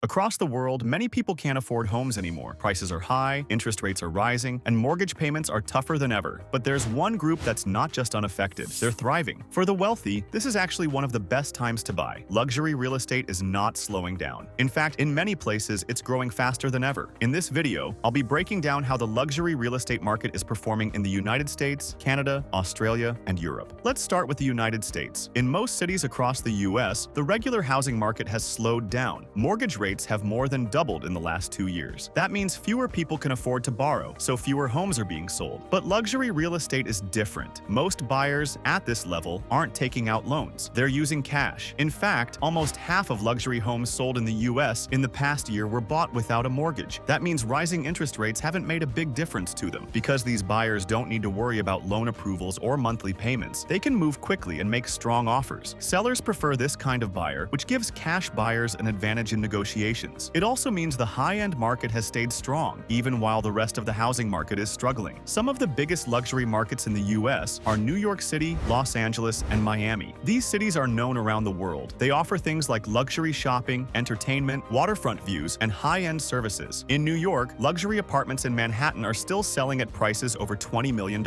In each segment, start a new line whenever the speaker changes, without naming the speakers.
Across the world, many people can't afford homes anymore. Prices are high, interest rates are rising, and mortgage payments are tougher than ever. But there's one group that's not just unaffected, they're thriving. For the wealthy, this is actually one of the best times to buy. Luxury real estate is not slowing down. In fact, in many places, it's growing faster than ever. In this video, I'll be breaking down how the luxury real estate market is performing in the United States, Canada, Australia, and Europe. Let's start with the United States. In most cities across the US, the regular housing market has slowed down. Mortgage rates have more than doubled in the last 2 years. That means fewer people can afford to borrow, so fewer homes are being sold. But luxury real estate is different. Most buyers at this level aren't taking out loans. They're using cash. In fact, almost half of luxury homes sold in the US in the past year were bought without a mortgage. That means rising interest rates haven't made a big difference to them. Because these buyers don't need to worry about loan approvals or monthly payments, they can move quickly and make strong offers. Sellers prefer this kind of buyer, which gives cash buyers an advantage in negotiations. It also means the high-end market has stayed strong, even while the rest of the housing market is struggling. Some of the biggest luxury markets in the US are New York City, Los Angeles, and Miami. These cities are known around the world. They offer things like luxury shopping, entertainment, waterfront views, and high-end services. In New York, luxury apartments in Manhattan are still selling at prices over $20 million.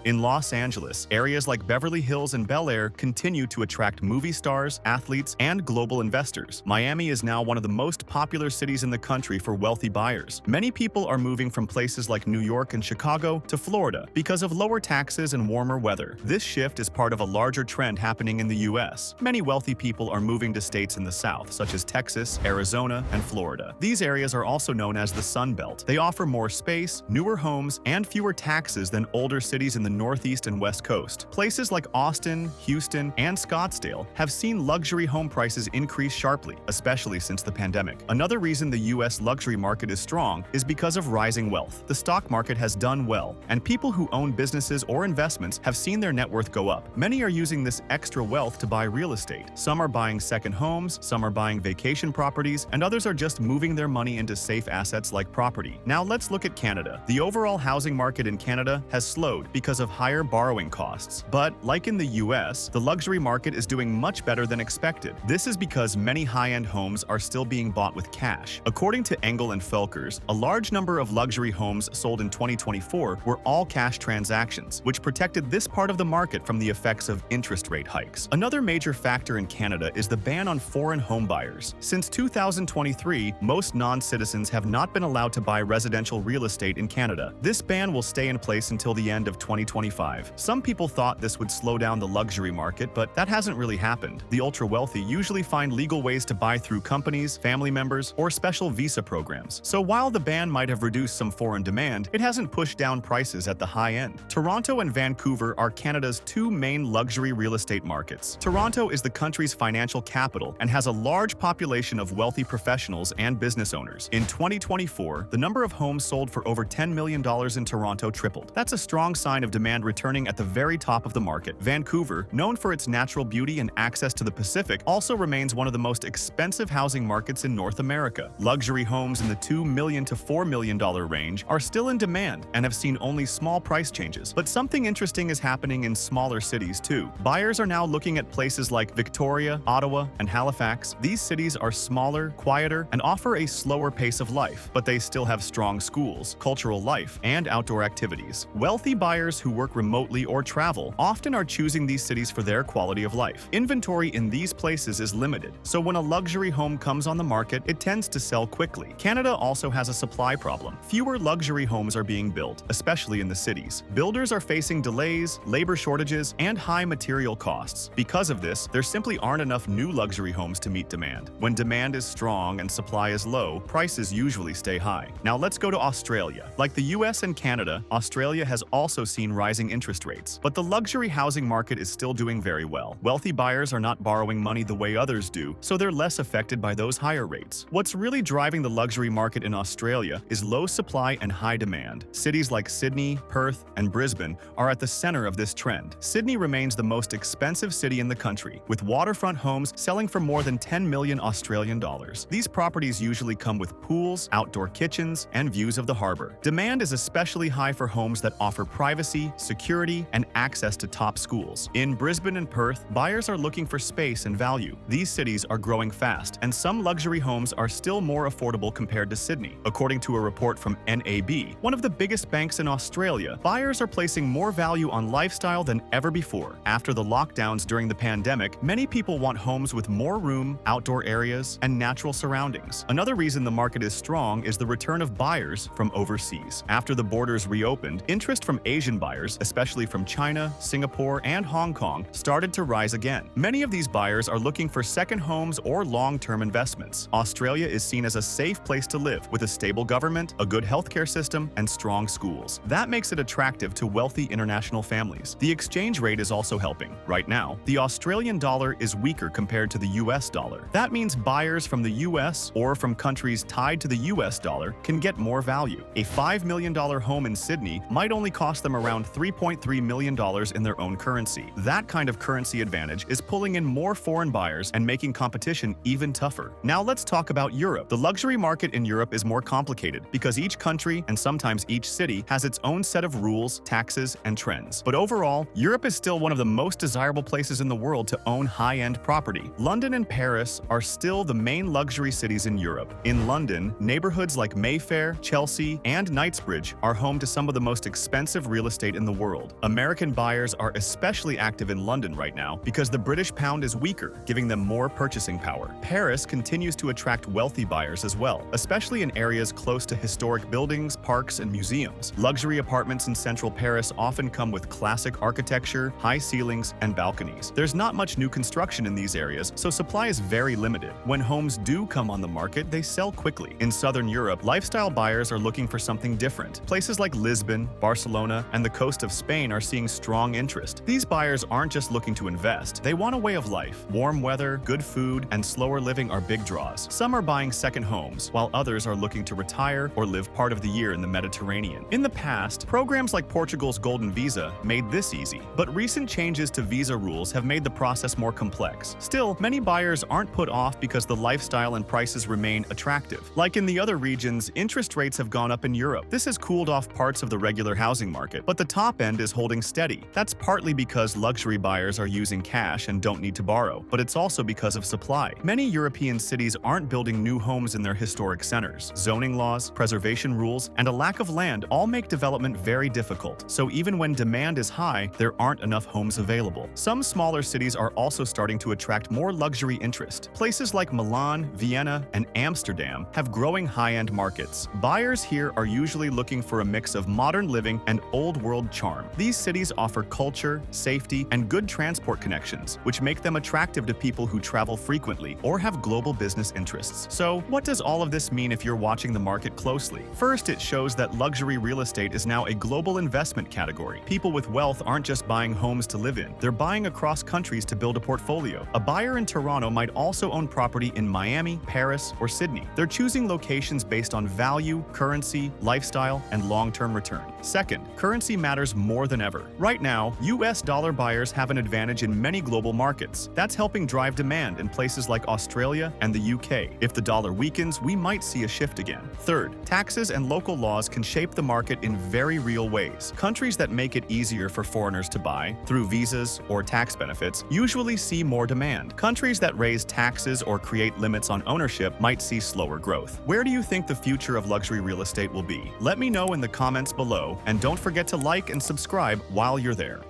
In Los Angeles, areas like Beverly Hills and Bel Air continue to attract movie stars, athletes, and global investors. Miami is now one of the most popular cities in the country for wealthy buyers. Many people are moving from places like New York and Chicago to Florida because of lower taxes and warmer weather. This shift is part of a larger trend happening in the US. Many wealthy people are moving to states in the South, such as Texas, Arizona, and Florida. These areas are also known as the Sun Belt. They offer more space, newer homes, and fewer taxes than older cities in the Northeast and West Coast. Places like Austin, Houston, and Scottsdale have seen luxury home prices increase sharply, especially since the pandemic. Another reason the US luxury market is strong is because of rising wealth. The stock market has done well, and people who own businesses or investments have seen their net worth go up. Many are using this extra wealth to buy real estate. Some are buying second homes, some are buying vacation properties, and others are just moving their money into safe assets like property. Now let's look at Canada. The overall housing market in Canada has slowed because of higher borrowing costs. But like in the US, the luxury market is doing much better than expected. This is because many high-end homes are still being bought with cash. According to Engel and Felkers, a large number of luxury homes sold in 2024 were all cash transactions, which protected this part of the market from the effects of interest rate hikes. Another major factor in Canada is the ban on foreign home buyers. Since 2023, most non-citizens have not been allowed to buy residential real estate in Canada. This ban will stay in place until the end of 2025. Some people thought this would slow down the luxury market, but that hasn't really happened. The ultra-wealthy usually find legal ways to buy through companies, family members, or special visa programs. So while the ban might have reduced some foreign demand, it hasn't pushed down prices at the high end. Toronto and Vancouver are Canada's two main luxury real estate markets. Toronto is the country's financial capital and has a large population of wealthy professionals and business owners. In 2024, the number of homes sold for over $10 million in Toronto tripled. That's a strong sign of demand returning at the very top of the market. Vancouver, known for its natural beauty and access to the Pacific, also remains one of the most expensive housing markets in North America. Luxury homes in the $2 million to $4 million range are still in demand and have seen only small price changes. But something interesting is happening in smaller cities too. Buyers are now looking at places like Victoria, Ottawa, and Halifax. These cities are smaller, quieter, and offer a slower pace of life, but they still have strong schools, cultural life, and outdoor activities. Wealthy buyers who work remotely or travel often are choosing these cities for their quality of life. Inventory in these places is limited, so when a luxury home comes on the market, it tends to sell quickly. Canada also has a supply problem. Fewer luxury homes are being built, especially in the cities. Builders are facing delays, labor shortages, and high material costs. Because of this, there simply aren't enough new luxury homes to meet demand. When demand is strong and supply is low, prices usually stay high. Now let's go to Australia. Like the US and Canada, Australia has also seen rising interest rates, but the luxury housing market is still doing very well. Wealthy buyers are not borrowing money the way others do, so they're less affected by those higher rates. What's really driving the luxury market in Australia is low supply and high demand. Cities like Sydney, Perth, and Brisbane are at the center of this trend. Sydney remains the most expensive city in the country, with waterfront homes selling for more than 10 million Australian dollars. These properties usually come with pools, outdoor kitchens, and views of the harbor. Demand is especially high for homes that offer privacy, security, and access to top schools. In Brisbane and Perth, buyers are looking for space and value. These cities are growing fast, and some luxury luxury homes are still more affordable compared to Sydney. According to a report from NAB, one of the biggest banks in Australia, buyers are placing more value on lifestyle than ever before. After the lockdowns during the pandemic, many people want homes with more room, outdoor areas, and natural surroundings. Another reason the market is strong is the return of buyers from overseas. After the borders reopened, interest from Asian buyers, especially from China, Singapore, and Hong Kong, started to rise again. Many of these buyers are looking for second homes or long-term investments. Australia is seen as a safe place to live, with a stable government, a good healthcare system, and strong schools. That makes it attractive to wealthy international families. The exchange rate is also helping. Right now, the Australian dollar is weaker compared to the US dollar. That means buyers from the US or from countries tied to the US dollar can get more value. A $5 million home in Sydney might only cost them around $3.3 million in their own currency. That kind of currency advantage is pulling in more foreign buyers and making competition even tougher. Now let's talk about Europe. The luxury market in Europe is more complicated because each country and sometimes each city has its own set of rules, taxes, and trends. But overall, Europe is still one of the most desirable places in the world to own high-end property. London and Paris are still the main luxury cities in Europe. In London, neighborhoods like Mayfair, Chelsea, and Knightsbridge are home to some of the most expensive real estate in the world. American buyers are especially active in London right now because the British pound is weaker, giving them more purchasing power. Paris continues to attract wealthy buyers as well, especially in areas close to historic buildings, parks, and museums. Luxury apartments in central Paris often come with classic architecture, high ceilings, and balconies. There's not much new construction in these areas, so supply is very limited. When homes do come on the market, they sell quickly. In southern Europe, lifestyle buyers are looking for something different. Places like Lisbon, Barcelona, and the coast of Spain are seeing strong interest. These buyers aren't just looking to invest, they want a way of life. Warm weather, good food, and slower living are big draws. Some are buying second homes, while others are looking to retire or live part of the year in the Mediterranean. In the past, programs like Portugal's Golden Visa made this easy, but recent changes to visa rules have made the process more complex. Still, many buyers aren't put off because the lifestyle and prices remain attractive. Like in the other regions, interest rates have gone up in Europe. This has cooled off parts of the regular housing market, but the top end is holding steady. That's partly because luxury buyers are using cash and don't need to borrow, but it's also because of supply. Many European cities aren't building new homes in their historic centers. Zoning laws, preservation rules, and a lack of land all make development very difficult. So even when demand is high, there aren't enough homes available. Some smaller cities are also starting to attract more luxury interest. Places like Milan, Vienna, and Amsterdam have growing high-end markets. Buyers here are usually looking for a mix of modern living and old-world charm. These cities offer culture, safety, and good transport connections, which make them attractive to people who travel frequently or have global business interests. So, what does all of this mean if you're watching the market closely? First, it shows that luxury real estate is now a global investment category. People with wealth aren't just buying homes to live in, they're buying across countries to build a portfolio. A buyer in Toronto might also own property in Miami, Paris, or Sydney. They're choosing locations based on value, currency, lifestyle, and long-term return. Second, currency matters more than ever. Right now, US dollar buyers have an advantage in many global markets. That's helping drive demand in places like Australia and the UK. If the dollar weakens, we might see a shift again. Third, taxes and local laws can shape the market in very real ways. Countries that make it easier for foreigners to buy, through visas or tax benefits, usually see more demand. Countries that raise taxes or create limits on ownership might see slower growth. Where do you think the future of luxury real estate will be? Let me know in the comments below, and don't forget to like and subscribe while you're there.